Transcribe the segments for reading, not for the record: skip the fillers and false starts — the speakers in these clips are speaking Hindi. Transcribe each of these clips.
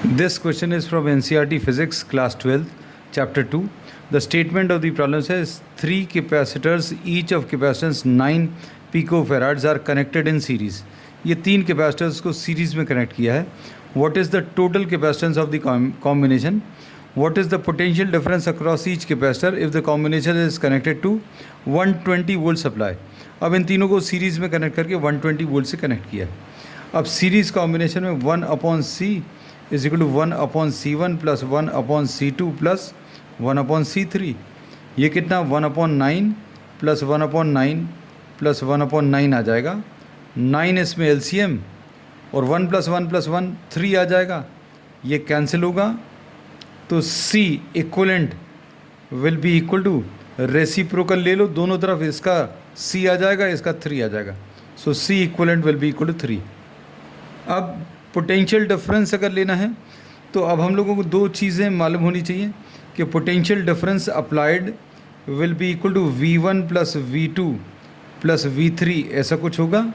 This question is from NCERT Physics, Class 12, Chapter 2. The statement of the problem says 3 capacitors, each of capacitance 9 picofarads are connected in series. ये 3 capacitors को series में connect किया है. What is the total capacitance of the combination? What is the potential difference across each capacitor if the combination is connected to 120 volt supply? अब इन तीनों को सीरीज़ में कनेक्ट करके 120 वोल्ट से कनेक्ट किया है. अब सीरीज़ कॉम्बिनेशन में 1/C is equal to 1/C1 plus 1/C2 plus 1/C3. ये कितना 1/9 प्लस 1/9 प्लस 1/9 आ जाएगा. 9 इसमें LCM और 1 प्लस 1 प्लस 1 3 आ जाएगा. ये कैंसिल होगा तो C equivalent will be equal to reciprocal ले लो दोनों तरफ. इसका C आ जाएगा, इसका 3 आ जाएगा. So C equivalent will be equal to 3. अब पोटेंशियल डिफरेंस अगर लेना है तो अब हम लोगों को दो चीज़ें मालूम होनी चाहिए कि potential difference applied will be equal to V1 plus V2 plus V3 ऐसा कुछ होगा.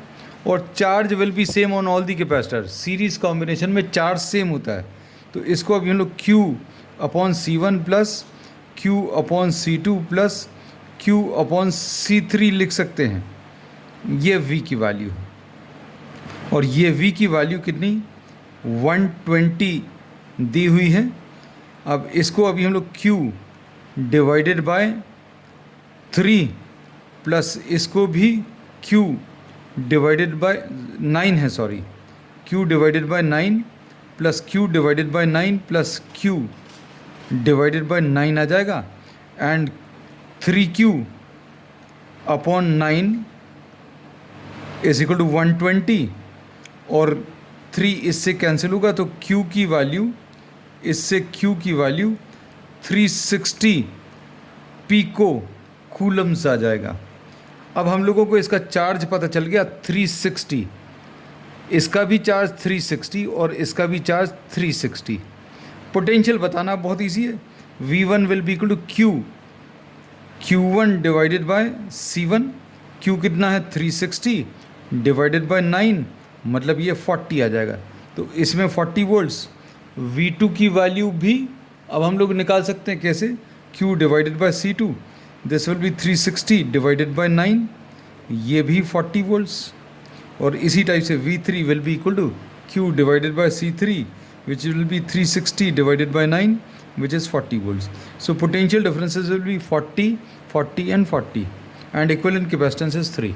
और charge will be same on all the capacitor. Series combination में चार्ज सेम होता है. तो इसको अभी हम लोग Q/C1 plus Q/C2 plus Q/C3 लिख सकते हैं. ये V की वैल्यू है और ये V की वैल्यू कितनी 120 दी हुई है. अब इसको अभी हम लोग Q डिवाइडेड बाय 3 प्लस इसको भी Q डिवाइडेड बाय 9 है, sorry, Q divided bye 9 plus Q divided bye 9 plus Q divided bye 9 आ जाएगा. And 3Q/9 is equal to 120 और 3 इससे कैंसिल होगा तो Q की वैल्यू इससे Q की वैल्यू 360 पिको कूलम्स आ जाएगा. अब हम लोगों को इसका चार्ज पता चल गया 360. इसका भी चार्ज 360 और इसका भी चार्ज 360. पोटेंशियल बताना बहुत ईजी है. V1 will be equal to Q1 divided by C1. Q कितना है 360 डिवाइडेड बाय 9 मतलब ये 40 आ जाएगा. तो इसमें 40 वोल्ट्स. V2 की वैल्यू भी अब हम लोग निकाल सकते हैं. कैसे? Q divided bye C2 this will be 360 divided by 9, ये भी 40 वोल्ट्स. और इसी टाइप से V3 will be equal to Q divided by C3 which will be 360 divided by 9 which is 40 volts. So potential differences will be 40, 40 and 40 and equivalent capacitance is 3.